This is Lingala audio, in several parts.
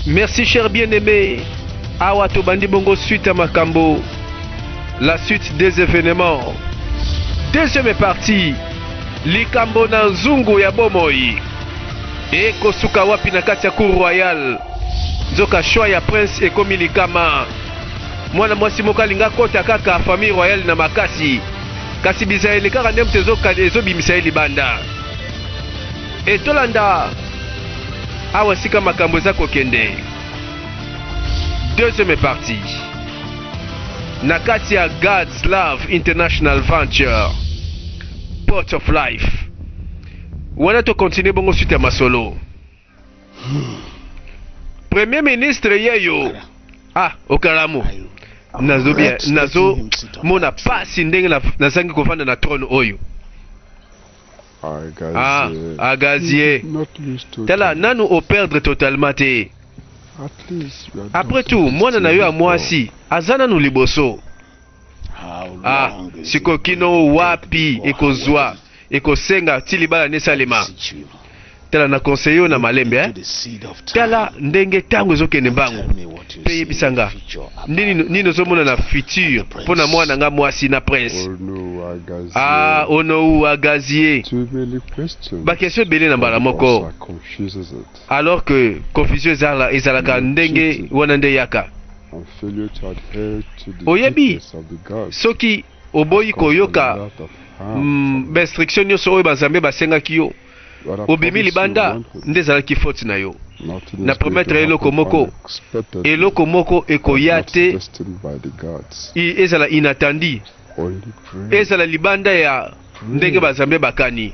Merci cher bien-aimé. Awa tobandi bongo suite à Makambo. La suite des événements. Deuxième partie. Likambo na nzungu ya bomoi. Eko suka wapi na kati ya cour royale. Zoka shwa ya prince ekomi likama. Mwana mwasi moko alinga kota kaka famille royale na makasi. Kasi bizaeli kaka ndemte ezobimisa ye libanda. Etolanda awa sika makambo eza kokende. Deuxième partie. Na kati ya God's Love International Venture. Port of Life. Wana to continue bongo suite ya masolo. Premier ministre yeyo. Ah, okalamu. Nazo mona pasi ndenge nazangi kovanda na trône oyo. Agazier. Tala nanu au perdre totalement te. Après tout, mwana na yo a mwasi azana nu liboso. Siko kino wapi ekozwa ekosenga tilibala nesalema. Tala na conseiller na malembe Tala ndenge tango ezokende mbangu. Peye bisanga. Nino zomona na futur pona mwana nga mwasi na prince. Ono Agazier. Ba question belé na mbala moko. Alors que confusion ezalaka ndenge wana nde yaka. Oyebi soki oboyi koyoka restriction nyonso oyo bazambe basengaki yo. Obimi libanda ndezalaki faute na yo. Na promettre eloko moko ekoya te. Ezala inattendi. Ezala libanda ya ndenge bazambe bakani.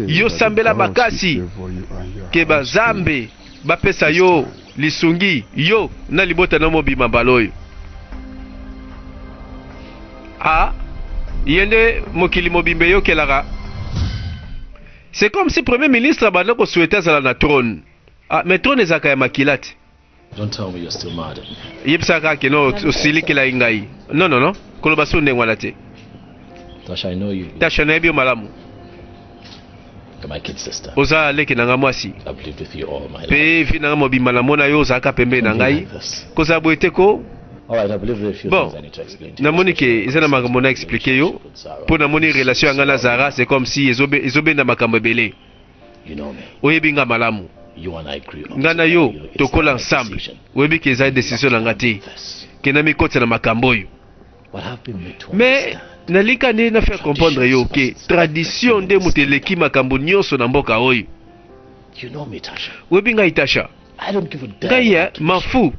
Yo sambela makasi ke bazambe bapesa yo lisungi yo na libota na mobima baloyo. Yende mokili mobimbe yo kelaka. C'est comme si premier ministre abandon souhaitait à la trône. Mais trône est à makilate. Don't tell me you're still mad. Yipsaka ke no osili kila ingai. Non. Kolobaso ndengwana te. Tasha, I know you. Tasha na ebi malamu. You're my kid sister. Oza leki na mwasi. I've lived with you all my life. Pe vi na mobimba na mona yo zaka pembe na ngai. Koza boeteko. Alright, I believe there are a few things I need to explain to you. Namoni ke ezana makambo na expliquer yo. Po namoni relation nga na Zara, c'est comme si ezobe na makambo ebele. You know me. Oyebi nga malamu. You and I grew up. Nga na yo tokola ensemble. Oyebi ke eza décision na ngati. Ke na mikota na makambo yo. What have been made to Mais nalika ne na faire comprendre yo ke tradition de muteleki makambo nyonso na mboka oyo. You know me, Tasha. Oyebi nga Itasha. I don't give a damn. Gaya mafu.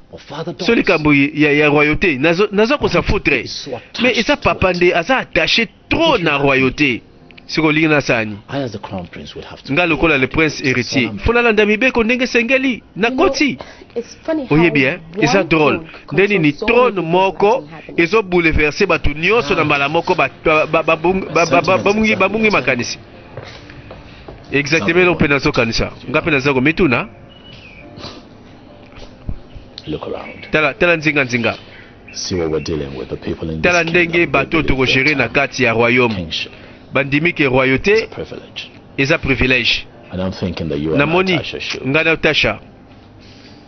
Soli kambo ya royauté nazo ko sa foutre. Mais esa papa nde asa attaché trop na royauté. Siko lina sani. I as the crown prince would have to. Nga lokola le prince héritier. Fona landa mibeko ndenge sengeli na koti. Oyebi esa drôle. Ndeni ni trône moko ezo bouleverser batu nyonso na mbala moko babungi makanisi. Exactement lo penazo kanisa. Nga penazo ko mituna. Look around. Tala nzinga. See what we're dealing with. The people in Tala ndenge bato to gérer na kati ya royaume. Bandimi ke royauté eza privilège. And I'm thinking that you and Tasha should. Ngana Tasha.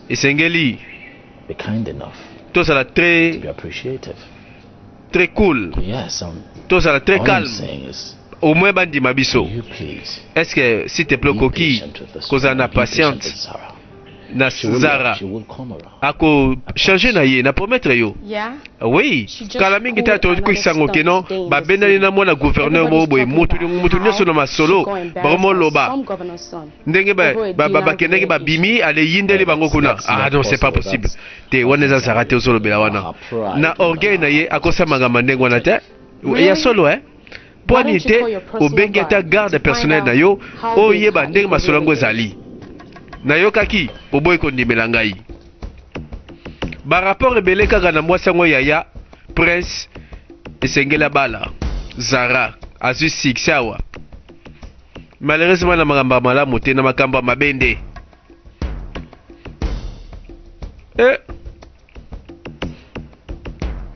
Esengeli. Be kind enough. To sala très be appreciative. Très cool. Yes, to sala très calme. Au moins bandima biso. Est-ce que s'il te plaît coquille cause na patiente na Zara ako changer na ye na promettre yo. Oui, kala mingi ta to ko isango keno ba benali na mwana gouverneur mo boy mutu nyoso na masolo ba loba ndenge ba kenenge ba bimi ale yindeli bango kuna. Non, c'est pas possible. Te wana za Zara te osolo bela wana na orgueil na ye akosa magamba ndenge wana te ya solo poni te obengeta garde personnel na yo oyeba ndenge masolo ngo ezali na yokaki oboy ko ndimela ngai ba rapport ebele kaka na mwasi yango yaya prince esengela bala Zara azu siksawa malheureusement na makambo malamu te na makambo mabende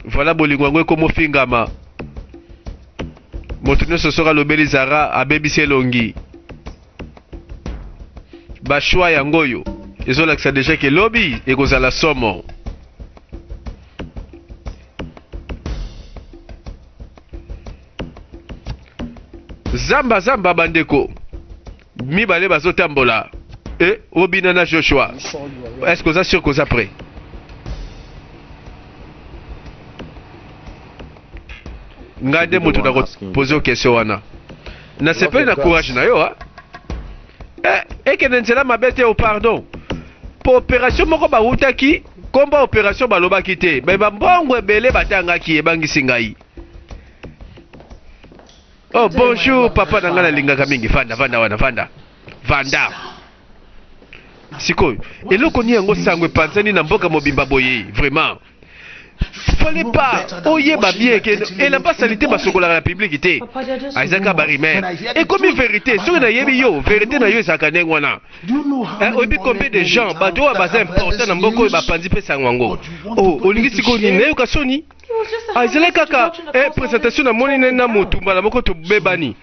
voilà bolingo yango ekomofingama moto nyonso soka lobeli Zara abebisi elongi bashwa yango yo ezolakisa déjà ke lobi ekozala somo. Zamba bandeko mibale bazotambola obina na Joshua. Est-ce que vous êtes sûr que vous êtes prêt? Ngade moto na poser une question wana. Na se pe na courage na yo ekende nzela mabete au pardon. Po opération moko bautaki komba opération balobaki te. Mais bambongo ebele batangaki ebangisi ngai. Oh bonjour papa na ngana lingaka mingi vanda. Sikoyo eloko ni yango sangwe panzani na mboka mobimba boye vraiment. Fallait pas oyeba bien que et la basalité basokola la publicité. Aizaka barimer. Et comme une vérité, sur na yebi yo, vérité na yo ezaka ndengwana. Oyebi combien de gens bato wa baza important na mboko ba panzi pe sangwango. Oh, olingi siko ni nayo kasoni. Aizela kaka présentation na moni na motu mbala moko to bebani.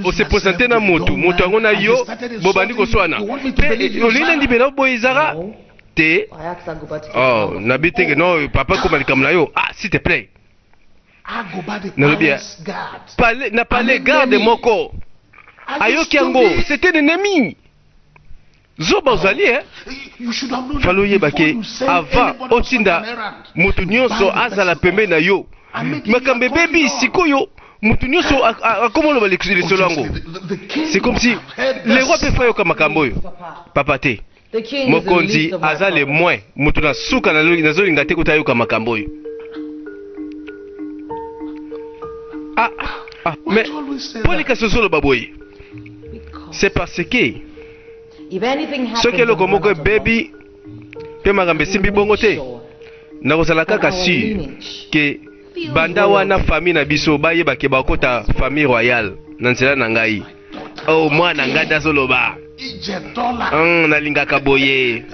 On se présenter na motu yango na yo bobandi ko swana. Olingi ndi bela boyizara. Oh, nabitenge no papa comme likamla yo. S'il te plaît. Na palais garde moko. Ayoki yango, c'était un ennemi. Zoba ozali Falo yebake avant otinda mutu nyonso azala pembe na yo. Makambe baby sikoyo mutu nyonso akomolo ba lisolo yango. C'est comme si les rois peuvent faire comme makambo yo. Papa te. Mokonzi aza le moins mutu na suka na zolinga te kutayoka makambo yo. Mais pour les kasosolo baboye. C'est parce que ce que le komoko baby pe makambe simbi bongo te. Na kozala kaka sûr que banda wana famille na biso bayeba ke bakota famille royale na nzela na ngai. Oh mwana ngada zoloba. Nalingaka boye.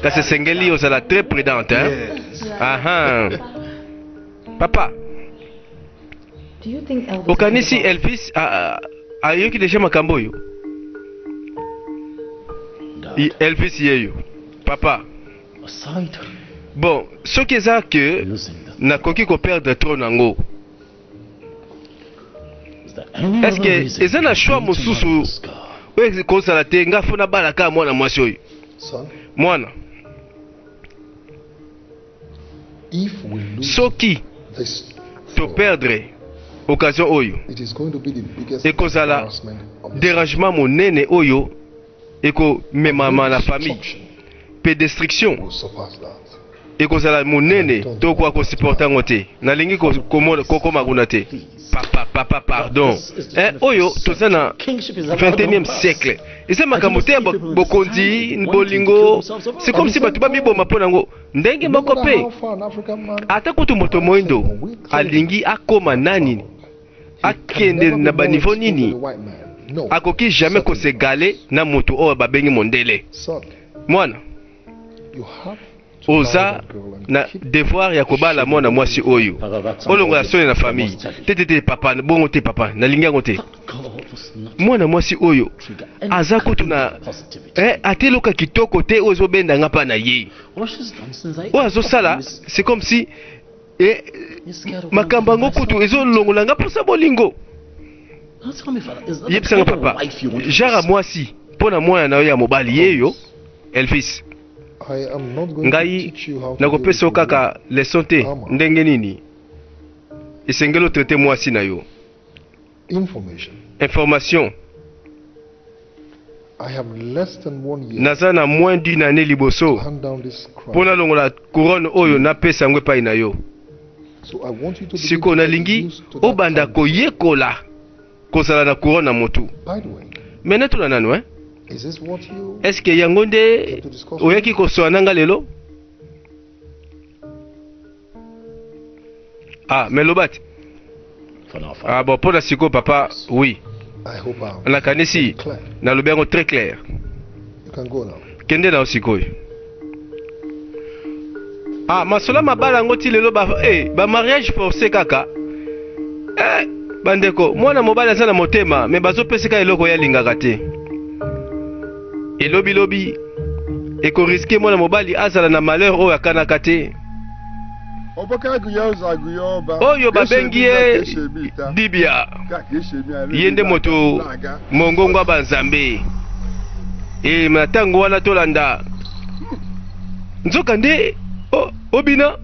Kasi sengeli ozala très prudente Papa. Okanisi Elvis ayoki déjà makambo yo. Elvis yeyo. Papa. Bon, ce qui est que na koki ko perdre trop nango. Est-ce que est-ce un choix mosusu? Oui, comme ça la te nga fona balaka mwana mwasi oyo. Mwana. Soki to perdre occasion oyo. Et kozala dérangement monene oyo eko memama na famille. Pe destruction. Et kozala monene to kwa ko supporter ngote. Na lingi ko koma kuna te. Papa pardon. Oyo tozana 21e siècle. Et ça makamote bokondi bolingo. C'est comme si batu ba miboma pona ngo. Ndenge moko pe. Ata kutu moto moindo alingi akoma nani. Akende na ba niveau nini. Akoki jamais ko se galer na moto o babengi mondele. Mwana. Oza na devoir ya kobala mwana mwasi oyo. Olongo ya sone na famille. Tete papa bongo te papa na linga ngote. Mwana mwasi oyo aza kutu na ateloka kitoko te ozo benda ngapa na ye. Ozo sala c'est comme si makamba ngo kutu ezo longola ngapa sa bolingo. Yebisanga papa. Jara mwasi pona mwana na yo ya mobali yeyo Elvis. Ngai nakopesa kaka leçon te ndenge nini esengelo traité mwasi na yo. Information. Naza na moins d'une année liboso pona longola couronne oyo napesa ngwe pai na yo. Siko nalingi obanda koyekola kozala na couronne na motu. Maintenant tu nanu Est-ce que yango nde oyaki kosoana nga lelo? Mais lobati. Bon pour la siko papa, oui. Na kanisi na lobengo très clair. Kende na osiko. Masola mabala ngoti lelo ba mariage forcé kaka. Bandeko, mwana mobala za na motema, mais bazo peseka eloko ya lingaka te. Et lobby et ko risquer mwana mobali azala na malheur oyo akanaka te. Oyo babengi ye dibia yende moto mongongo banzambe e matango wana tolanda nzoka nde obina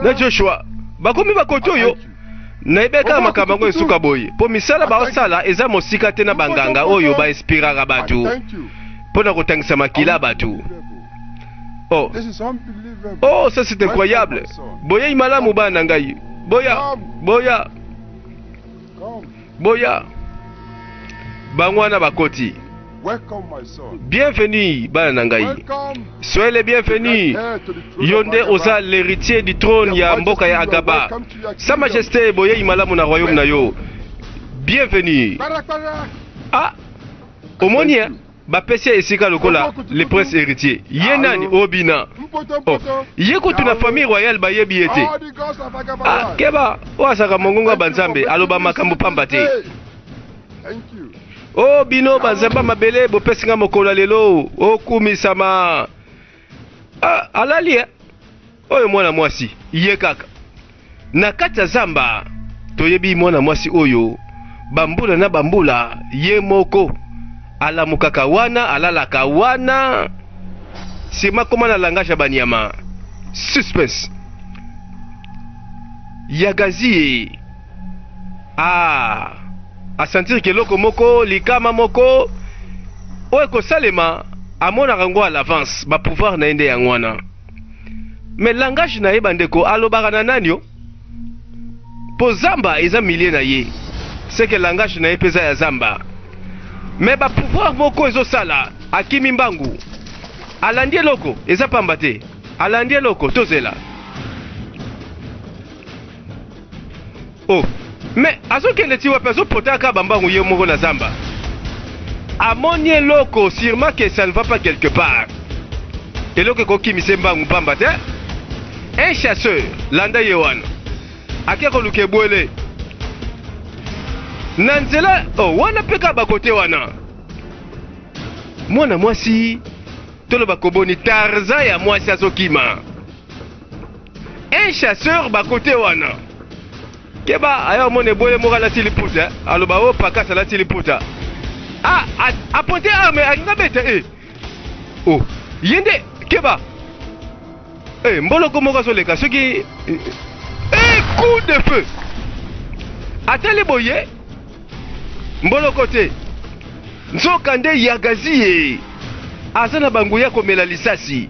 na Joshua bakomi bakoto oyo naibeka makambo ngo esuka boye po misala baosala eza mosika te na banganga oyo ba inspiraka batu pona kotangisa makila batu. Oh, ça c'est incroyable. Boya imalamu bana ngai. Boya. Bangwana bakoti. Bienvenue bana ngai. Soyez les bienvenus. Yonde oza l'héritier du trône ya mboka ya Agaba. Sa majesté boya imalamu na royaume na yo. Bienvenue. Ah, omonie bapesi esika lokola le prince héritier yenani obina yeko tuna famille royale bayebi ete keba wasaka mongongo banzambe aloba makambo pamba te bino banzamba mabele bopesi nga mokolo lelo okumisama alali oyo mwana mwasi ye kaka na kati ya zamba toyebi mwana mwasi oyo bambula na bambula ye moko alamukaka wana alalaka wana sima koma na langage ya banyama suspense yagazi asentir ke eloko moko likama moko oyo kosalema amonaka ngo à l'avance bapouvoir na ye nde yango wana mais langage na ye bandeko alobaka na nani yo po zamba eza milie na ye seke langage na ye mpe eza ya zamba mais ba pouvoir moko ezosala akimi mbangu alandi eloko eza pamba te alandi eloko tozela mais azokende ti wapi azopotaka bambangu ye moko na zamba amoni eloko sûrement que ça ne va pas quelque part eloko ekokimise mbangu pamba te un chasseur landa ye wana ake koluka ebwele na nzela wana peka bakote wana mwana mwasi toloba koboni Tarzan ya mwasi azokima un chasseur bakote wana keba ayo mone boye moko alati liputa aloba pakasa alati liputa aponte arme alinga bete yende keba mboloko moko azoleka soki coup de feu atali boye mboloko te nzoka nde yagazi ye aza na banguya komela lisasi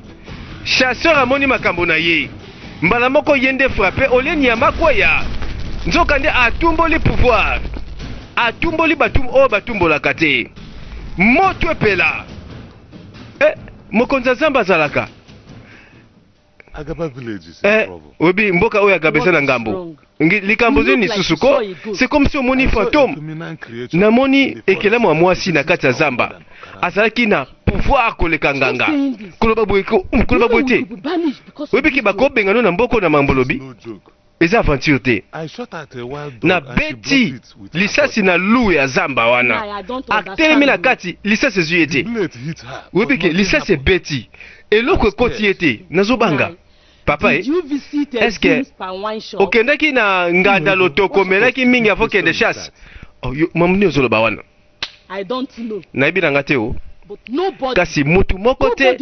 chasseur amoni makambo na ye mbala moko ye nde frappe olie nyama kwaya nzoka nde atumboli pouvoir atumboli batumbu oyo batumbolaka te moto epela mokonzi azamba azalaka Agaba village is obi mboka oyo Agaba eza na ngambo likambo zeni susuko c'est comme si omoni fantôme namoni ekelamu ya mwasi na kati ya zamba azalaki na pouvoir koleka nganga koloba boye te oyebiki bakobengano na mboko na mambolobi eza aventure te na beti lisasi na lu ya zamba wana atelemi na kati lisasi ezwi ye te oyebiki lisasi ebeti eloko ekoti ye te nazobanga papa eske okendaki na nganda lotoko omelaki mingi afo kende chasse mamuni ozoloba wana nayebi nanga te kasi mutu moko te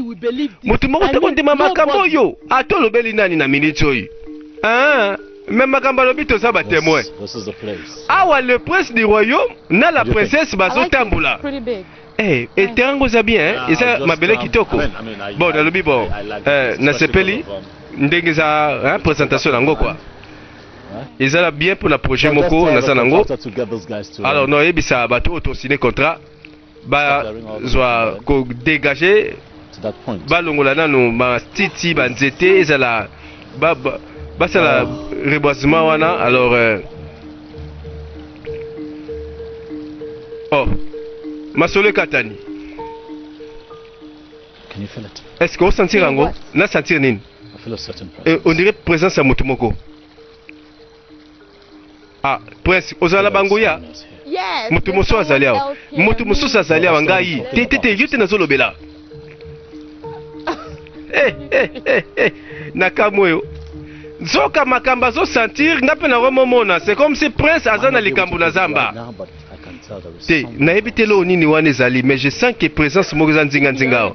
kondima makambo oyo atolobeli nani na miniti oyo me makambo alobi toza batémoin awa le prince du royaume na la princesse bazotambola eterango eza bien eza mabele kitoko bon nalobi bon nasepeli ndenge eza présentation nango quoi ezala bien pour la projet moko naza nango alors noyebisa bato oyo tosine contrat bazwa kodégage balongola nanu matiti banzete ezala basala reboisement wana alors masolo ekatani est-ce que osentir yango na sentir nini on dirait présence ya motu moko prince ozala bangoya motu mosusu azali awa motu mosusu azali awa ngai te yo te nazolobela Nakamwe. Zoka makamba zo sentir ngape na romomona. C'est comme si prince azana likambu na zamba. Na ebite lo nini wana ezali, mais je sens que présence moko za nzinga nzinga.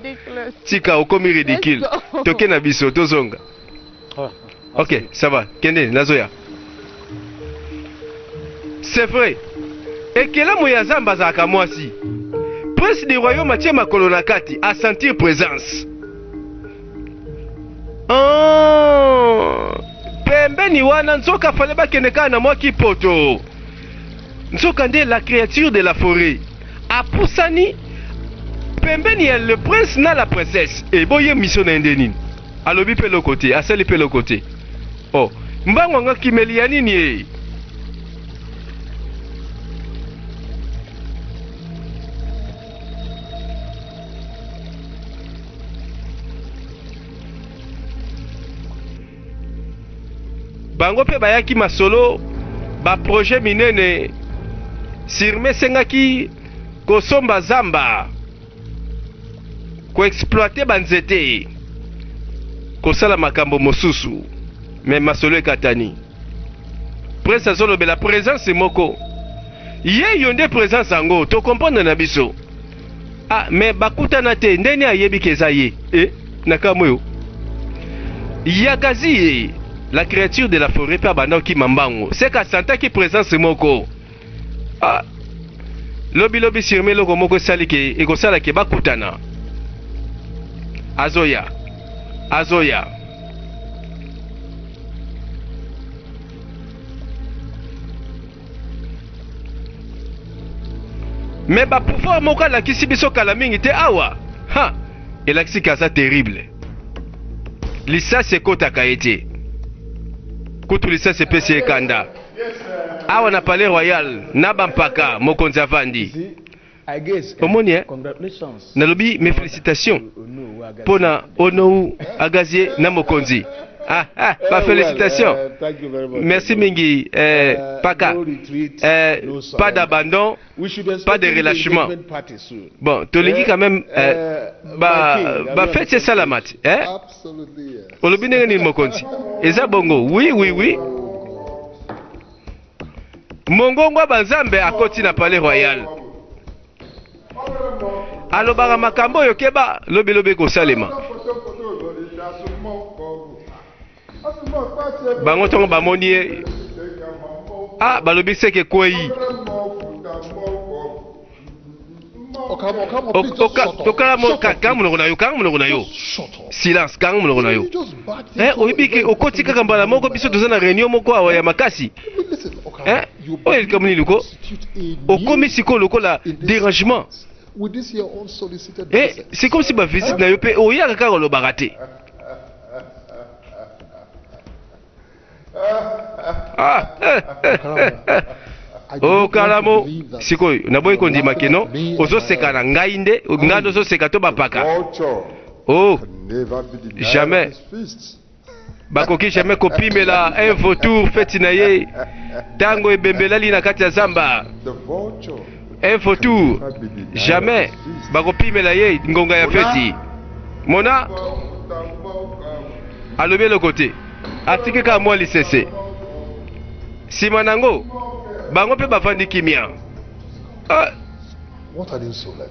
Tika okomi ridicule. Toke na biso tozonga. Ok, ça va. Kende nazoya. C'est vrai. Et que la moya zamba za kamwasi. Prince du royaume atie makolo na kati a sentir présence. Pembeni wana nzoka fale bakende kana mwa kipoto. Nzoka nde la créature de la forêt. Apusani pembeni ya le prince na la princesse. Et boye mission na ndenini. Alobi pe le côté, asali pe le côté. Oh, mbango nga kimeli ya nini e? Bango pe bayaki masolo ba projet minene sirme sengaki kosomba zamba ko exploiter banzete kosala makambo mosusu mais masolo ekatani prince azolobe la présence moko ye yonde présence ango to comprendre na biso ah mais bakutana te ndeni ayebi keza ye nakamoyo yakazi la créature de la forêt pa bandoki mambango c'est ka santa ki présence moko ah lobi sirme loko moko sali ke ekosala ke bakutana azoya mais ba pouvoir moko la kisi biso kala mingi te awa ha elakisi kaza terrible lisa se kota kaete kutulisa se pesi ekanda awa na palais royal na bampaka mokonzi avandi omoni nalobi mes félicitations pona onou agazie na mokonzi ma félicitations merci mingi paka pas d'abandon pas de relâchement bon tolingi quand même ba fête salamat olobi ndenge nini mokonzi eza bongo oui mongongo banzambe akoti na palais royal alobaka makambo oyo keba lobi kosalema bango ntongo bamoni ye balobi seke kwei kanga monoko na yo silence kanga monoko na yo oyebi ke okoti kaka mbala moko biso toza na réunion moko awa ya makasi oyo likambo nini liko okomi sikoyo lokola dérangement c'est comme si bavisite na yo mpe oyaka kaka olobaka te okalamo sikoyo naboyi kondima keno ozoseka na ngai nde ngai ozoseka to bapaka jamais bakoki jamais kopimela un vautour feti na ye tango ebembelali na kati ya zamba un vautour jamais bakopimela ye ngonga ya feti mona alobi eloko te atiki kaka mwa lisese nsima nango bango mpe bavandi kimia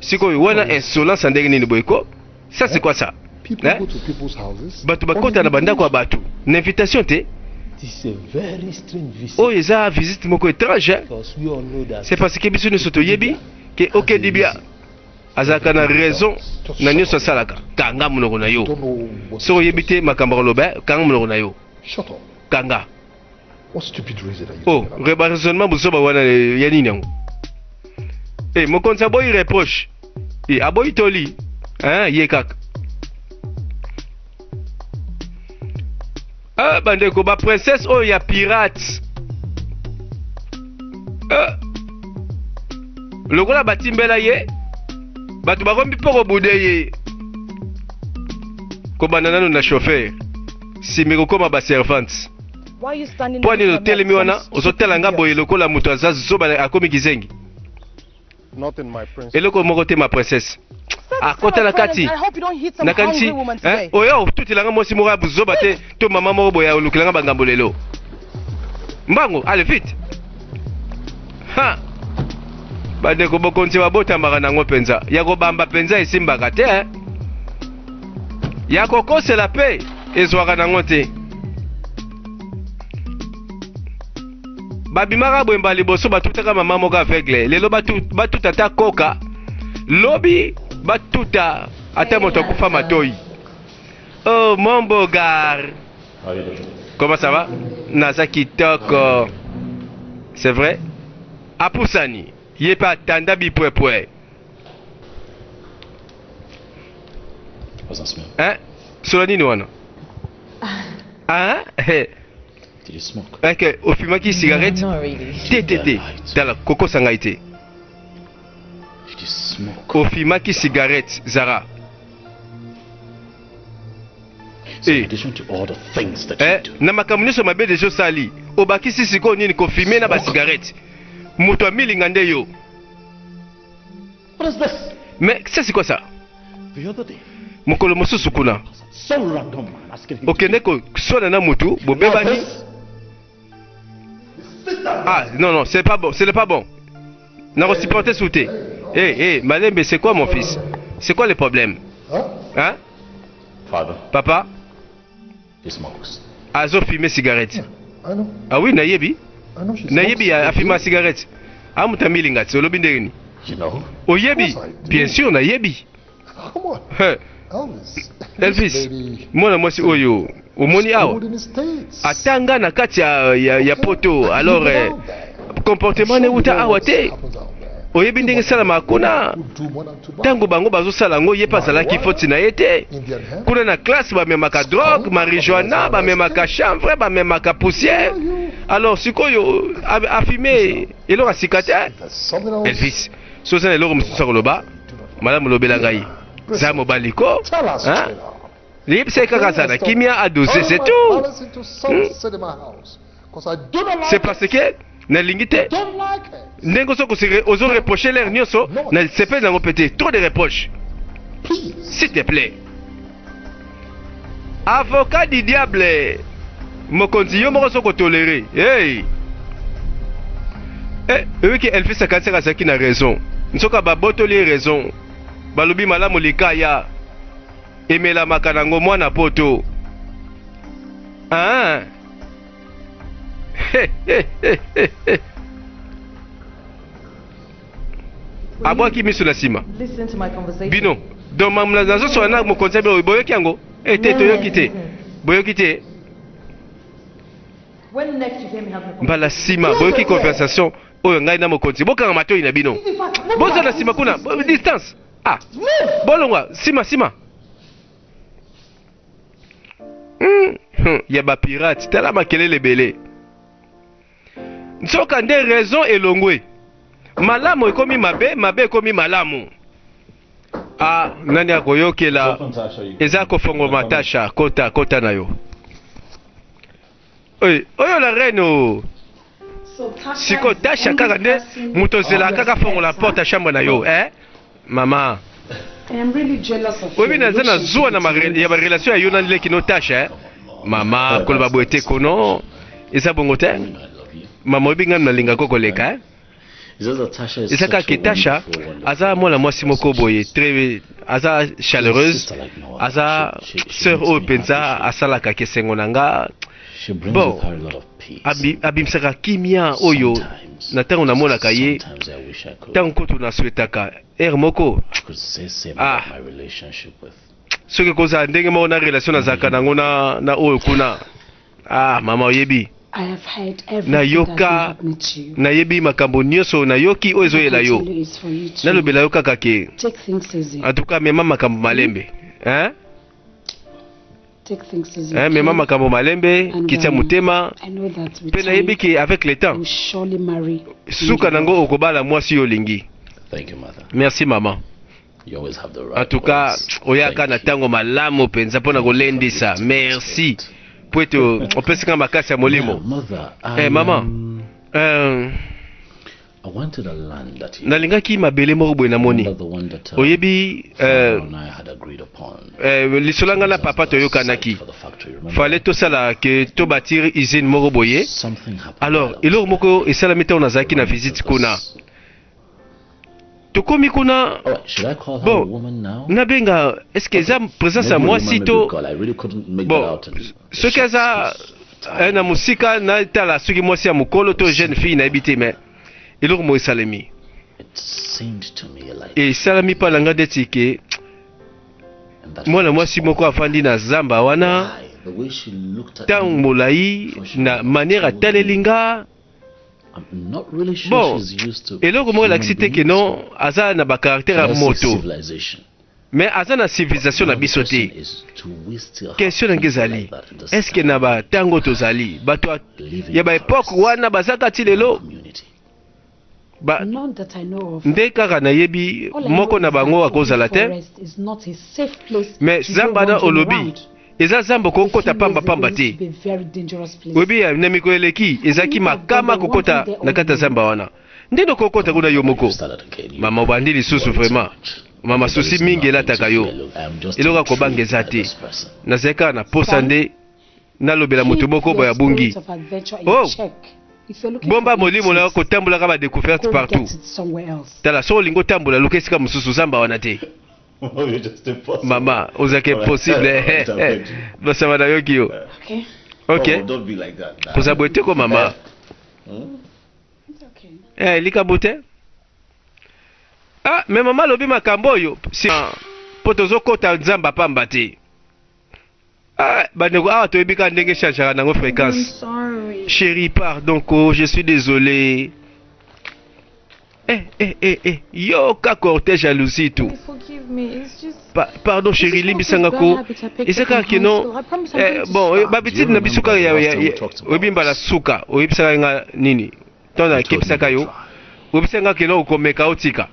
sikoyo wana insolence ndenge nini boyeko ça c'est quoi ça bato bakota na bandako ya bato na invitation te oyo eza visite moko étrange c'est parce que biso nyonso toyebi ke okedi bia azalaka na raison na nyonso asalaka kanga monoko na yo soki oyebi te makambo akoloba kanga monoko na yo kanga raisonnement bozoba wana ya nini yango mokonzi aboyi reproche aboyi toli ye kaka bandeko baprincesse oyo ya pirate lokola batimbela ye bato bakombi mpo kobude ye kobanda nano na chauffeur simi kokoma baservante mpo ani otelemi wana ozotala nga boye lokola moto aza zoba akomi kizengi eloko moko te ma princesse akota na kati na kanti oyo tutilanga mosi moko ya buzoba te to mama moko boya olukilanga bangambo lelo mbango allez vite ha bandeko bokonzi babotambaka nango mpenza ya kobamba mpenza esimbaka te ya kokosela pe ezwaka nango te babimaka bwemba liboso batutaka mama moko aveugle lelo batuta ata koka lobi batuta ata moto akufa matoi. Oh mon beau gars, comment ça va? Naza kitoko, c'est vrai? Apusani ye pa tanda bipwepwe hein? Solanini wana hein? Did you smoke? Ok, ofimaki cigarette? No, not really. Tétété, tala koko sangaite. Did you smoke? Ofimaki cigarette, Zara. So in addition to all the things that you do. Na makamuni so mabe dejo sali. Obaki sisi ko nini ko fime na ba cigarette. Moto amilinga nde yo. What is this? Mais ça c'est quoi ça? The other day. Mokolo mosusu kuna. So random man asking him. Okende ko sona na mutu, bobebani. Ah non non, c'est pas bon, ce n'est pas bon. N'a pas supporté souté. Eh Malembe, c'est quoi mon fils? C'est quoi le problème? Hein? Father. Papa? He smokes. Azo fumer cigarette. I know. Ah oui, nayebi? I know she Nayebi a fumer cigarette. Amuta milinga tsolo bindeni. You know? Oyebi? Bien sûr nayebi. Come on. Elvis. Elvis. Mwana mwasi oyo. Omoni awa. Old in the States. Atanga na kati ya poto. Alors comportement ne uta awa te. Happens out there. Oyebi ndenge sala makuna. Who do one and two back. Tango bango bazo sala ngo yepa sala ki foti na yete. Indian hair. Kuna na classe ba memaka drogue, marijuana, ba memaka chanvre, ba memaka poussière. Alors sikoyo a fumé elo asikate. There's something else. Elvis. Sosa elo mususa koloba. Madame lobela ngai. Za mobaliko. Tell us Hein? straight out. Lipse kaka sana kimia a doser, c'est tout. C'est parce que na lingite ndenge soko ozo reprocher l'air nyonso na sepe nango pété trop de reproches. S'il te plaît. Avocat du diable. Mokonzi yo moko soko tolérer. Hey. Oui que elle fait sa cancer ça qui n'a raison. Nsoka ba botoli raison. Balobi malamu likaya. Emela makanango mwana poto. Ah. Abwaki miso na sima. Listen to my conversation. Bino. Donc mamla nazo so na mo konsebe boyoki yango. Te toyoki te. Boyoki te. When next you came and had Mbala sima boyoki conversation oyo ngai na mo konti. Bokanga matoi na bino. Boza na sima kuna distance. Ah. Bolongwa sima. Ya ba pirate tala makelele belé. Nsoka nde raison elongwe. Malamu ekomi mabe ekomi malamu. Ah, nani akoyokela eza kofongo matasha kota na yo. Oyo la reine siko tasha kaka nde mutozela kaka fongo la porte chambre na yo, Mama. I am really jealous of Obi na zana zuwa na ya ba relation ya yo na leki no tasha, Mama koloba boete kono. Eza bongo te? Mama obi ngam na linga koko leka, Isaka Ketasha, Aza mwana mwasi moko boye, très Aza chaleureuse, Aza sœur o penza asalaka kesengo nanga. Bon, abimsaka kimia oyo na tango na mona kaye. Tango koto na souetaka moko. Ah. Soki koza ndenge mo na relation na zaka nango na oyo kuna. Ah, mama oyebi. I have heard everything na yoka na yebi makambo nyonso na yoki ozo yela yo na lobela yoka kake en tout cas mema makambo malembe mema makambo malembe kitia mutema pe na yebi ki avec le temps suka nango okobala mwasi yo lingi. Merci maman. En tout cas oyaka na tango malamu penza pona kolendisa. Merci. Pueto opesika makasi ya molimo. Maman. nalingaki mabele moko boye namoni oyebi lisolanga na papa toyokanaki fallait tosala ke tobatir usine moko boye. Alors eloko moko esalami ntango nazalaki na visite kuna tokomi kuna bon nabenga est-ce que eza présence ya mwasi to bon soki aza na musika natala soki mwasi ya mokolo to jeune fille nayebi te mais eloko moko esalemi esalami mpa na nga ndeti ke mwana mwasi moko afandi na zamba wana ntango molai na manière ataleli nga bon eloko moko elakisi te ke non aza na bacaractère ya moto mais aza na civilisation na biso te. Question nange ezali est-ce que na batango tozali bato ya baepoke wana bazaka ti lelo nde kaka nayebi moko na bango akozala te mais zamba na olobi eza zamba kokota pamba te oyebi na mikolo eleki ezalaki makama kokota na kati ya zamba wana ndenge kokota kuna yo moko mama obandi lisusu vraiment mama susi mingi elataka yo eloko kobanga eza te nazali kaka na posa nde nalobela moto moko boya bungi bomba molimo na kotambolaka badécouverte partout tala so olingi otambola luka esika mosusu zamba wana te mama ozalaki impossible basama nayoki yo ok koza boye te ko mama likambo te mais mama alobi makambo oyo po tozokota nzamba pamba te bandeko awa toyebi kaka ndenge echangeaka nango fréquence. Chérie, pardon, je suis désolé. Yo, ka cortège jalousie tout. Pardon, chérie, limbisanga ko. Eza kaka kino. Bon, babitide na bisuka ya oyebimba la suka, oyebisaka nga nini. Tona kepsaka yo. Oyebisanga kino okomeka otika.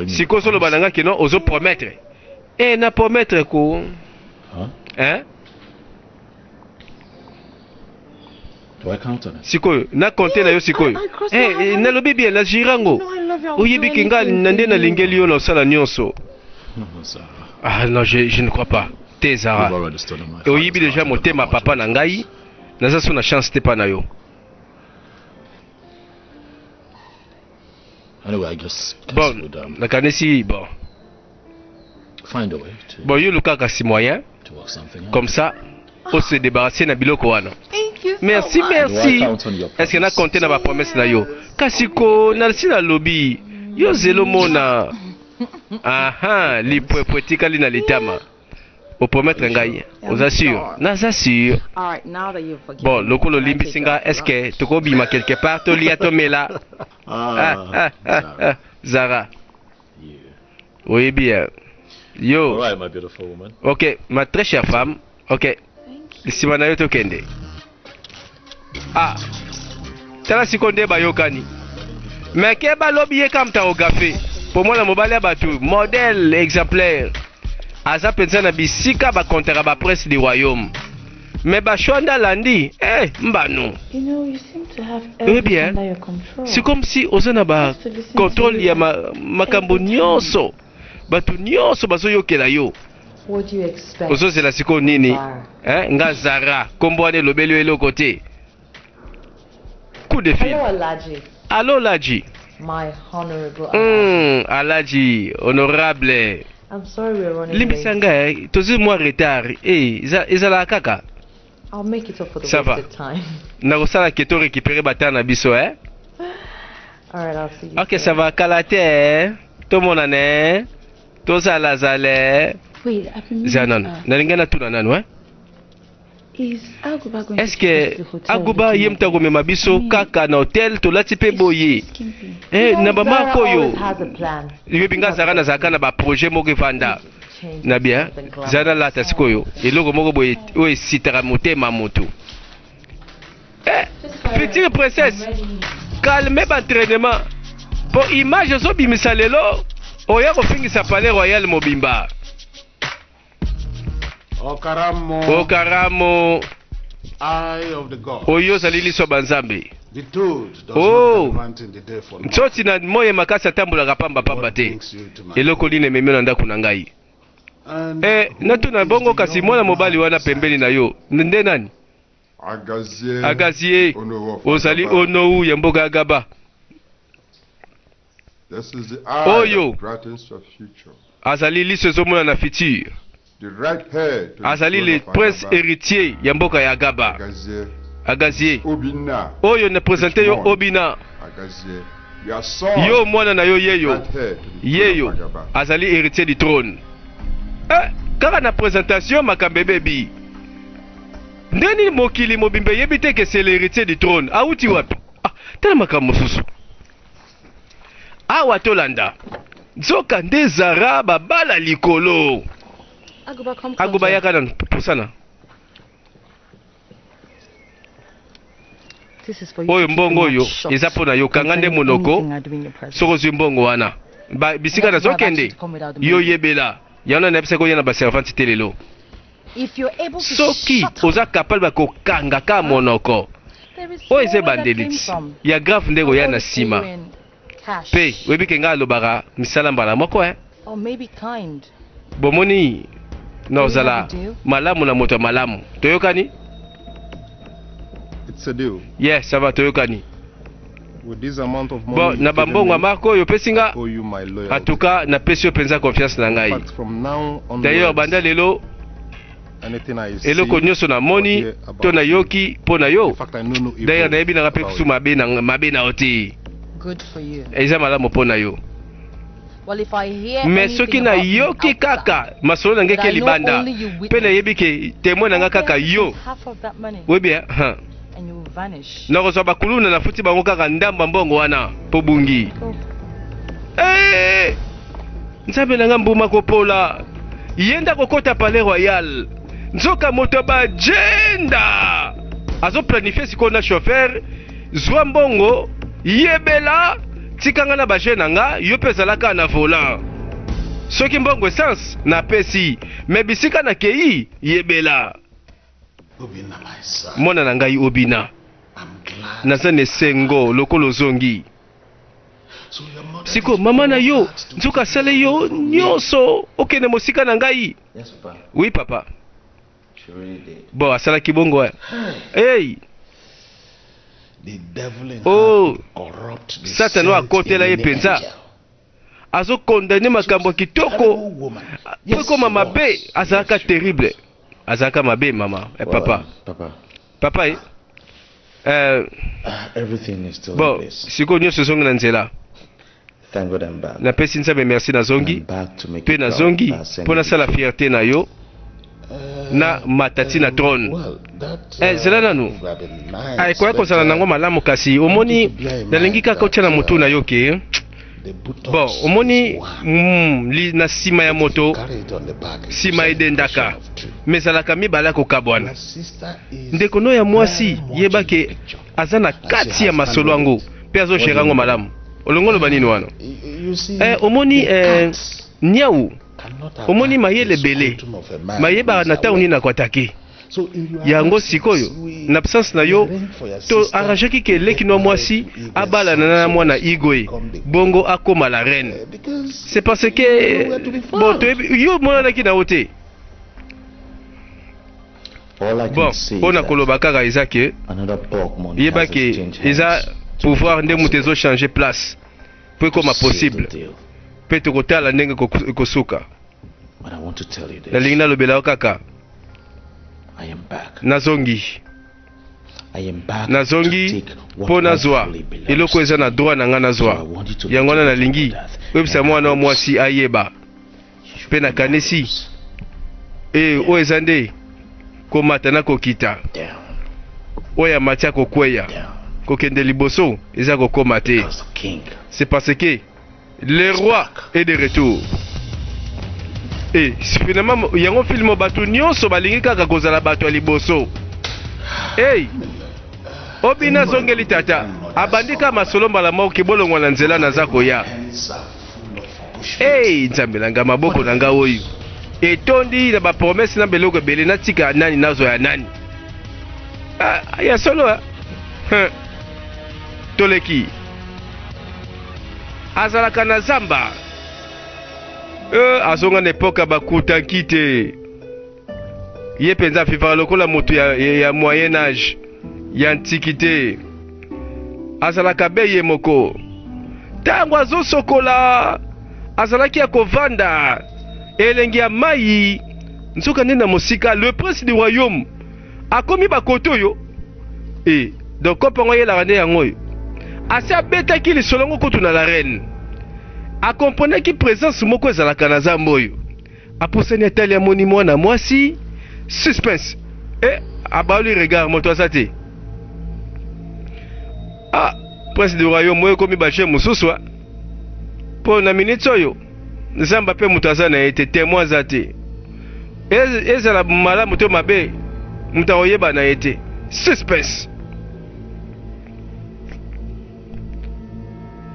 Siko solo bananga kino ozo promettre. Na promettre ko. Hein? Sikoyo na konte na yo sikoyo nalobi bien na jirango oyebi kinga na nde nalingeli yo na osala nyonso. Non, je ne crois pas te Zara oyebi déjà motema papa na ngai naza so na chance te pa na yo. Bon nakanisi bon yo lukaka si moyen comme ça on se débarrasser na biloko wana. Merci. Est-ce que na compté na ba promesse na yo? Kasiko na sina lobby. Yo zelo mona. Lipwetika li na litama. O promettre ngai. Vous assure. Na assure. Bon, lokolo limbi singa est-ce que toko bima quelque part to li atomela? Zara. Oui bien. Yo. All right, my beautiful woman. OK, ma très chère femme. OK. Simana yo tokende. Tala sikonde bayokani. Mais ke balobi ye kam ta ogafe. Pour moi la mobile ya batu modèle exemplaire. Aza pensa na bisika ba kontera ba presse du royaume. Mais ba shonda landi, mbanu. You know, you seem to have everything under your control. C'est comme si ozana ba contrôle ya makambo nyonso. Batu nyonso bazoyokela yo. What do you expect? Ozozela siko nini? Nga Zara, kombwane lobelo eloko te. Coup de fil. Allô Laji. My honorable Alaji, honorable. I'm sorry we're running Limbisanga, tozi moi retard. Ezala kaka. I'll make it up for the wasted time. Nakosala keto récupérer batana biso Alright, I'll see you. Ok, ça va kalate. To monane. To zalazale. Wait, I've been Zanan. Nalingana tuna nanu Est-ce que Aguba yemta gomema biso kaka na hotel to lati pe boye? Na bama koyo. Yebinga Zara na zaka na ba projet moko vanda. Na bien. Zana lata sikoyo. Eloko moko boye o sitara motema moto. Petite princesse. Calme ba entraînement. Pour image zo bimisa lelo. Oya ko fingisa palais royal mobimba. Okaramo. Okaramo. Eye of the God. Oyo salili so banzambe. Oh, nsoti na moye makasi atambulaka pamba te. Eloko lini ememi na ndako na ngai. Natuna bongo kasi mwana mobali wana pembeni na yo. Nde nani? Agazie. Ozali onou ya mboka ya Gaba. Oyo. Azali liso ezomona na futur. Azali le prince héritier ya mboka ya Gaba. Agazie. Oyo ne présente yo Obina. Yo mwana na yo yeyo. Yeyo. Azali héritier du trône. Kaka na présentation makambe bebi. Ndeni mokili mobimbe yebite que c'est l'héritier du trône. Auti wapi? Tala makambo susu. Awa tolanda. Nzoka nde Zara babala likolo. Agoba yaka nan pusana. Oyo mbongo oyo eza pona yo kanga nde monoko. Soko zwi mbongo wana. Bisika na zokende. Yo yebela. Yana na biseko yana ba servante telelo. Soki oza capable ko kanga ka monoko. Oyo eze bandeliti. Ya grave ndego yana sima. Pe webi kenga lobara misala mbala moko Bomoni nozala malamu na moto malamu. Toyokani? It's a deal. Yes, ça va toyokani. With this amount of money. Bon, na bambongo marko yo pesinga. En tout cas, na pesio penza confiance na ngai. D'ailleurs, banda lelo eloko nyonso na moni to na yoki po na yo. D'ailleurs, na yebi na rape kusu mabe na oti. Good for you. Eza malamu po na yo. Well, if I hear mais soki na yoki kaka masolo na ngeke libanda pe na yebi ke témoin na nga kaka yo webi and you vanish. Na kosa bakuluna na futi bango kaka ndamba mbongo wana po bungi. Nzabe na nga mbuma kopola yenda kokota Palais Royal nzoka moto ba jenda azo planifier sikona chauffeur zwa mbongo yebela tikanga na ba jeune nga yo pezalaka na volant soki mbongo essence na pesi mais bisika na kei yebela mona na ngai Obina nazane sengo lokolo zongi siko mama na yo nzuka sale yo nyonso okene mosika na ngai. Yes papa. Oui papa. She really did. Bon asala kibongo hey. The devil in corrupt Satan wa kotela ye penza azo condamner makambo kitoko poko mama be azaka terrible azaka mabe mama papa papa everything is still bon siko nyonso zongi na nzela. Thank God I'm back. Na pesi nsabe merci na zongi pe na zongi pona sala fierté na yo na matati na trône. Zela nanu ay kwa kozala nango malamu kasi omoni nalingi kaka otia na motu na yo ke bon omoni li na sima ya moto sima edendaka mezalaka mibala kokabwana ndeko no ya mwasi yebake aza na kati ya masolo yango pe azogera yango malamu olongolo banini wana omoni nyau omoni mayele bele mayeba na tauni na kwatake yango sikoyo na absence na yo to arrangeki ke leki no mwasi abala na mwana Igwe bongo akoma la reine. C'est parce que bon yo mona ki na ote bon ona koloba kaka ezake yeba ke eza pouvoir nde mutezo changer place peut comme possible peut te kotala ndenge kosuka na lingna lobela kaka nazongi po nazwa eloko eza na droit na nga nazwa yango wana nalingi webisa mwana mwasi ayeba pe na kanisi oyo eza nde komata na kokita oyo ya matia kokweya kokende liboso eza kokoma te. C'est parce que le roi est de retour. Et finalement yango film bato nyonso balingi kaka kozala bato ya liboso. Hey Obina zongeli tata abandika masolo mbala moko bolongwa na nzela naza koya. Hey nzambe nanga maboko nanga oyo etondi na ba promesse na beloko bele na tika nani nazo ya nani ya solo toleki azalaka na zamba azonga na epoka bakutanki te ye mpenza afifaka lokola moto ya moyen âge ya antiquité azalaka be ye moko ntango azosokola azalaki ya kovanda elengi ya mai nzoka nde na mosika le prince du royaume akomi bakoto oyo donc kopango yelaka nde yango oyo asi abetaki lisolo yango kutu na la reine akomponaki présence moko ezalaka na zamba oyo apusani atali amoni mwana mwasi suspense abaoli regard moto aza te prince du royaume oyo ekomi baje mosusu mpo na minute oyo zamba mpe moto aza na ye te témoin aza te ezala malamu to mabe moto akoyeba na ye te suspense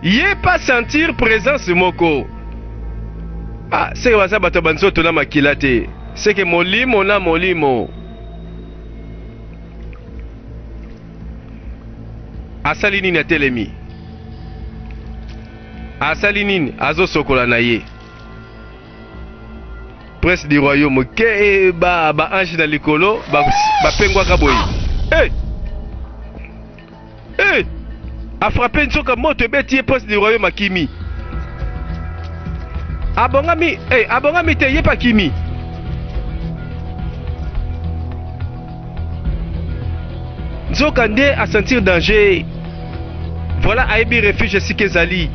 ye pas sentir présence moko seke baza bato banzoto na makila te seke molimo na molimo asali nini atelemi asali nini azosokola na ye prince du royaume ke ba ange na likolo bapengwaka boye afrape nzoka moto ebeti ye prince du royaume akimi abongami te ye pa kimi nzoka nde asentir danger voilà ayebi refuge esika ezali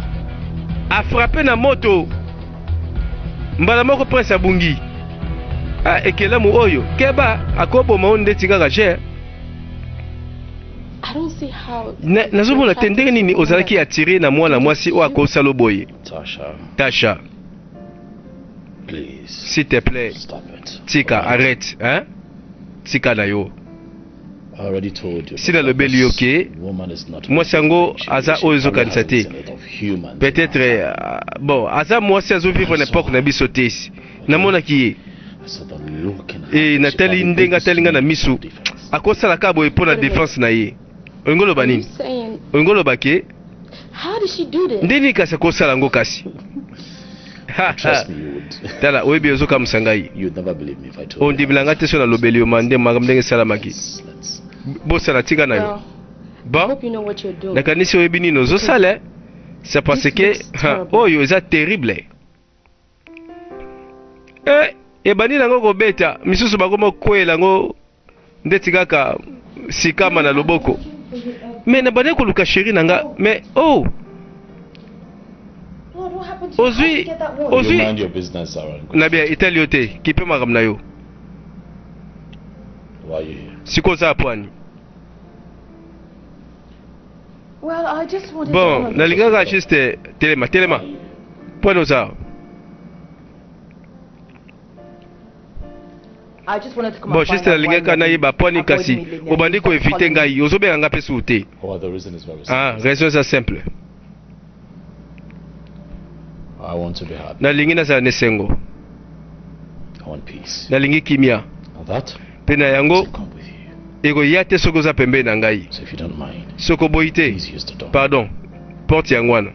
afrape na moto mbala moko prince abungi ekelamu oyo keba akoboma oyo ndeti kaka cher nazomona te ndenge nini ozalaki atire na mwana mwasi oyo akosala boye Tasha s'il te plaît tika arrête tika na yo si nalobeli yo ke mwasi yango aza oyo ezokanisa te peut-être bon aza mwasi azovivre na époque na biso te namonaki ye natali ndenge atali nga na misu akosalaka boye mpo na défense na ye olingi oloba nini olingi oloba ke ndeni kasi akosala yango kasi tala oyebi ozokamwisa ngai ondimilanga te so nalobeli yo mande makambo ndenge esalamaki bosala tika na yo bon nakanisi oyebi nini ozosala c'est parce que oyo eza terrible ebandi nango kobeta misusu bakoma koyela yango ndeti kaka sikama na loboko me nabandi koluka sheri nanga me ozwi nabia etali yo te kipe makambo na yo siko oza apwani bon nalingaka juste telema pwani oza bon juste nalingaka nayeba pwani kasi obandi koevite ngai ozobenganga mpe su te raison eza simple nalingi nazala na esengo nalingi kimia mpe na yango ekoya te soki oza pembeni na ngai soki oboyi te pardon porte yango wana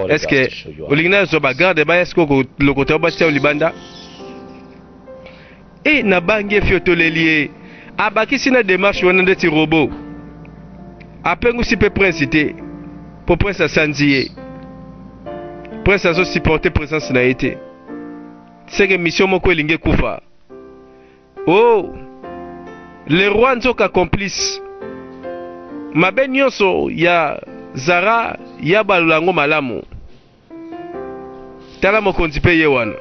estce olingi nazwa bagarde baya soki okolokota obatia yo libanda nabangi efi otoleli ye abakisi na démarche wana ndeti robo apengusi mpe prince te mpo prince asanzi ye prince azosupporte présence na ye te seke mission moko elingi ekufa le roi nzoka complice mabe nyonso ya Zara ya balula yango malamu tala mokonzi mpe ye wana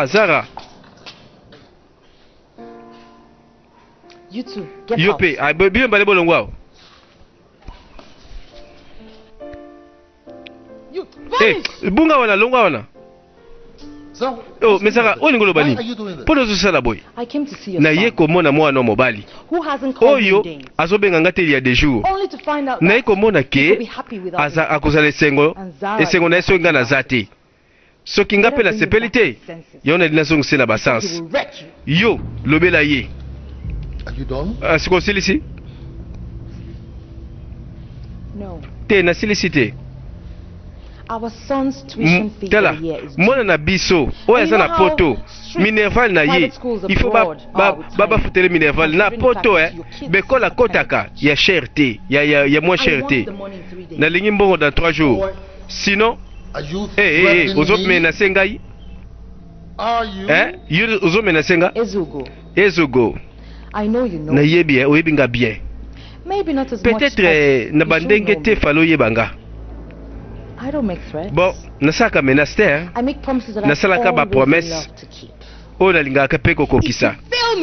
Zara yo mpe bino mbale bolongo awo bunga wana longa wana mesaka olingi oloba nini mpo ozosala boye naye komona mwana mobali oyo azobenga nga te ya de jour naye komona ke akozala esengo na ye soki nga naza te soki nga mpe nasepeli te yo nali nazongisela basanse yo lobela ye Are you done? Est-ce qu'on ici? No. T'es na silicité. Our son's tuition fee for Tala, the year is mwana na biso, oya za na poto. Minerval na ye. Il faut ba futele minerval na poto bekola kotaka ya cherté, ya moins cherté. Na lingi mbongo dans 3 jours. Sinon, ozo menacer ngai. Ozo menacer nga? Ezugo. I know you know. Na yebi oyebinga bien. Maybe not as much Peut-être na bandenge te falo yebanga. I don't make threats. Bon, nasaka menaster. I make promises that Nasalaka ba promesse. O nalingaka pe kokokisa.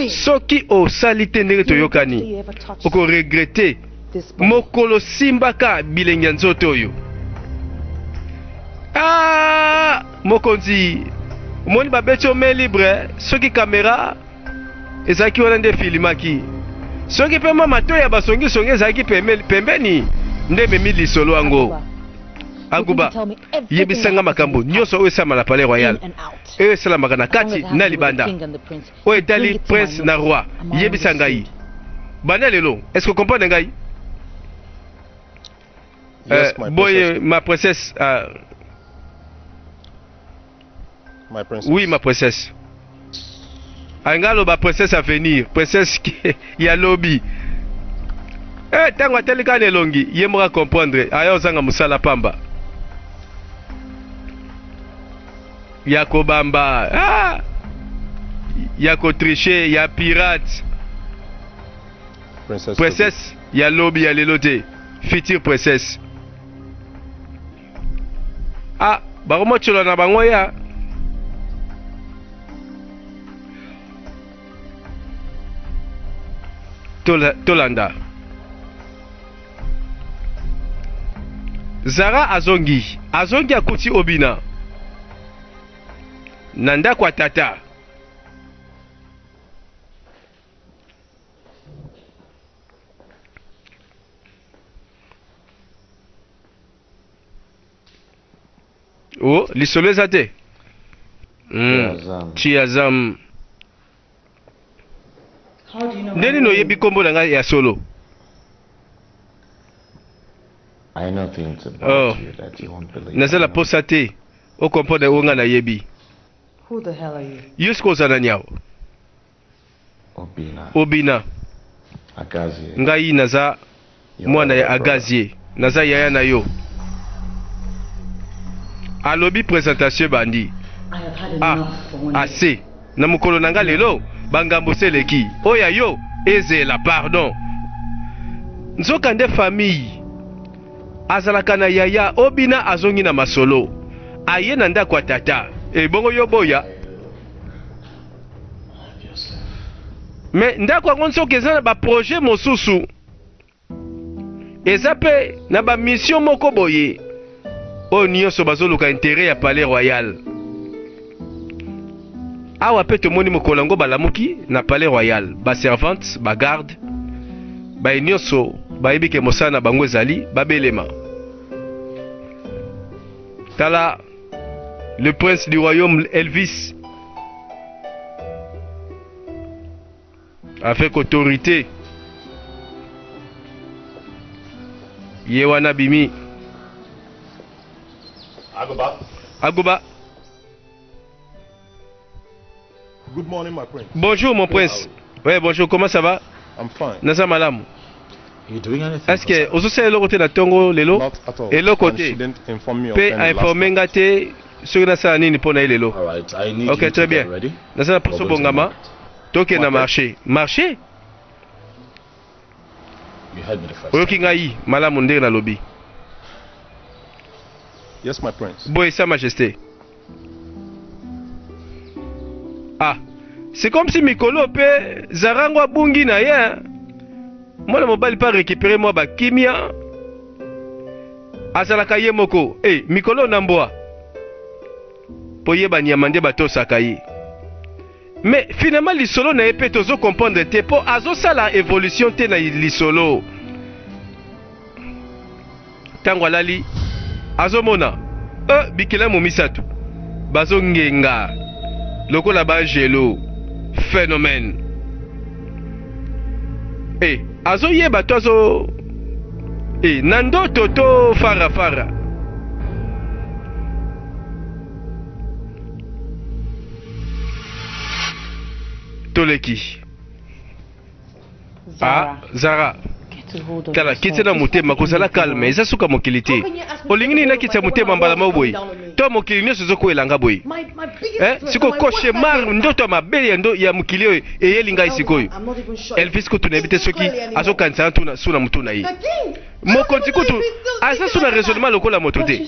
Soki o salite ndenge toyokani. Oko regretter. Mokolo simbaka bilenge nzoto oyo. Ah, mokonzi. Moni babeti ome libre. Soki kamera ezaki wana nde filimaki. Soki pe mama to ya basongi songi ezaki pembeni nde memi lisolo ango. Aguba yebisanga makambo nyonso oyo esala na palais royal oyo esalamaka na kati na libanda oyo etali prince na roi yebisa ngai banda lelo est-ce que comprendre ngai? Boye ma princesse. My princess. Oui, ma princesse. Angalo ba princesse à venir, princesse ya lobby. Tango atelika nelongi yemora comprendre ayo zanga musala pamba. Yako bamba, yako tricher, ya pirate. Princesse, ya lobby ya lelote, future princesse. Baromo cholo na bango ya. Tolanda. Zara azongi akuti obina. Nanda kwa tata. Oh, lisolo ezate. Chiazam. Ndeni no yebi kombo na ngai ya solo. I know things about you that you won't believe. Nazala posate o komponde wonga na yebi. Who the hell are you? Yusko zana nyao. Obina. Agazie. Ngai naza mwana ya Agazie. Naza yaya na yo. Alobi présentation bandi. Assez. Na mukolo nanga lelo bangambo seleki. Oya yo ezela pardon. Nzoka nde famille. Azalaka na yaya obina azongi na masolo. Aye na ndako tata. Bongo yo boya. Mais ndako yango nsoki eza na ba projet mosusu. Eza pe na ba mission moko boye. O nyonso bazoluka intérêt ya palais royal. Awa pe tomoni mokolo yango balamuki na palais royal. Ba servante, ba garde, ba nyonso bayebi ke mosana bango ezali babelema. Tala le prince du royaume Elvis avec autorité. Yewana bimi. Agoba. Good morning, my prince. Bonjour, mon prince. Ouais, bonjour, comment ça va? I'm fine. Nasa malam. You doing anything? Est-ce que vous savez le côté na tongo lelo? Not at all. Et le côté. She didn't inform me of Pe any informer ngate sur na sa nini pona lelo. All right, I need OK, you très to bien. get ready. Nasa pour bongama. Toke na marché. Marché? You heard me the first Oyoki ngai malamu ndenge na lobby. Yes, my prince. Boy, sa majesté. C'est comme si Mikolo pe Zarango abungi na ye. Moi le mobile pas récupérer moi ba kimia. Azalaka ye moko. Mikolo namboa. Poye ba nyamande bato sakayi. Mais finalement lisolo na epé tozo comprendre te po azo sala évolution te na lisolo. Tango lali azo mona. Bikila momisatu. Bazo ngenga. Lokola ba gelo. Phénomène. azoyeba to azo na ndoto to farafara. Toleki Zara tala kiti na motema kozala calme eza suka mokili te olingi nini nakiti ya motema mbala maboye to mokili nyonso ezokwelanga boye sikoyo cauchemar ndoto ya mabe ya mokili oyo eyeli ngai sikoyo Elvis kutu nayebi te soki azokanisa suna motu na ye mokonzi kutu aza suna raisonnement lokola moto te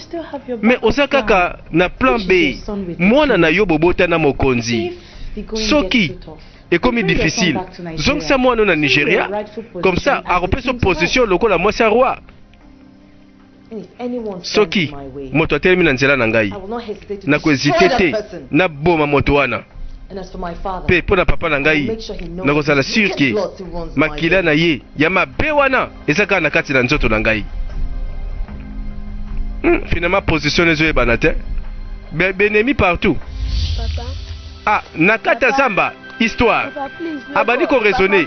mais oza kaka na plan B mwana na yo bobota na mokonzi soki ekomi difficile zongisa mwana na Nigeria comme ça akopesa position lokola mwasi ya roi soki moto atelemi na nzela na ngai nakohésite te naboma moto wana mpe mpo na papa na ngai nakozala sur ke makila na ye ya mabe wana eza kaka na kati na nzoto na ngai. Finalement position ezoyebana te benemi partout na kati ya zamba histoire abandi ko raisonner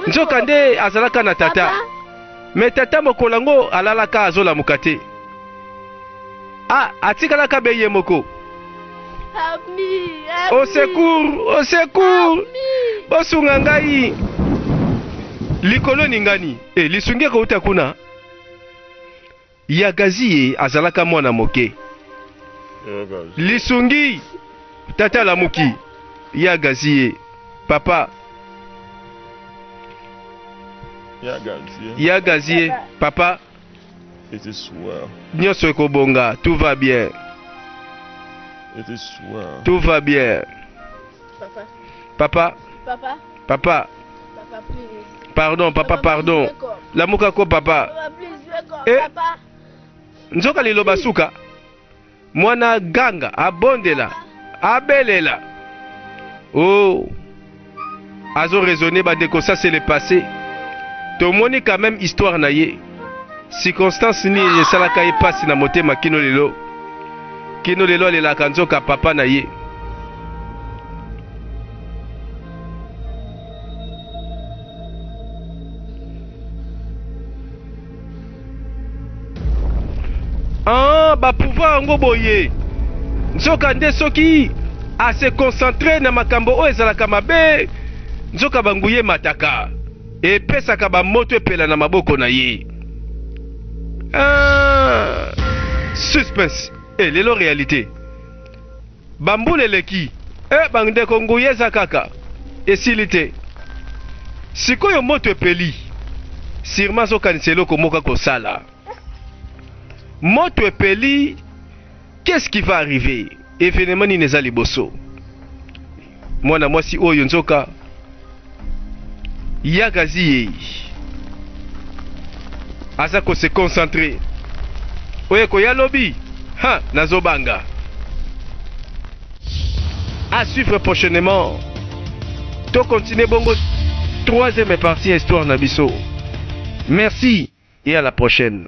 nzoka nde azalaka na tata mais tata mokolango alalaka azolamuka te atikalaka beye moko au secours bosunga ngai likolo ningani lisungi kouta kuna Yagazie azalaka mwana moke lisungi tata lamuki Yagazie papa Yagazie papa It is well. Nyonso ekobonga, tout va bien. It is well. Tout va bien. Papa. Papa, please. Pardon, papa, pardon. Lamuka ko papa. Papa, please, wake up. Papa. Nzoka liloba suka. Mwana ganga abondela, abelela. Oh. Azo raisonné badeko, ça c'est le passé. Tomoni quand même histoire na ye. Circonstance ni esalaka ye pasi na motema kino lelo. Kino lelo alelaka nzoka papa na ye. Ba pouvoir ngo boye. Nzoka nde soki a se concentrer na makambo o ezalaka mabe. Nzoka banguye mataka. E pesaka ba moto epela na maboko na ye. Suspense. Lelo réalité. Bambule leki. Bangde konguye za kaka. Esilite. Sikoyo moto epeli. Sirma zo kaniselo komoka kosala. Moto epeli. Qu'est-ce qui va arriver? Événement ni neza liboso. Mwana mwasi oyo nzoka. Yagazie. Asa ko se concentrer. Oye ko ya lobby. Ha, nazobanga. À suivre prochainement. To continue bongo. Troisième partie histoire Nabiso. Merci et à la prochaine.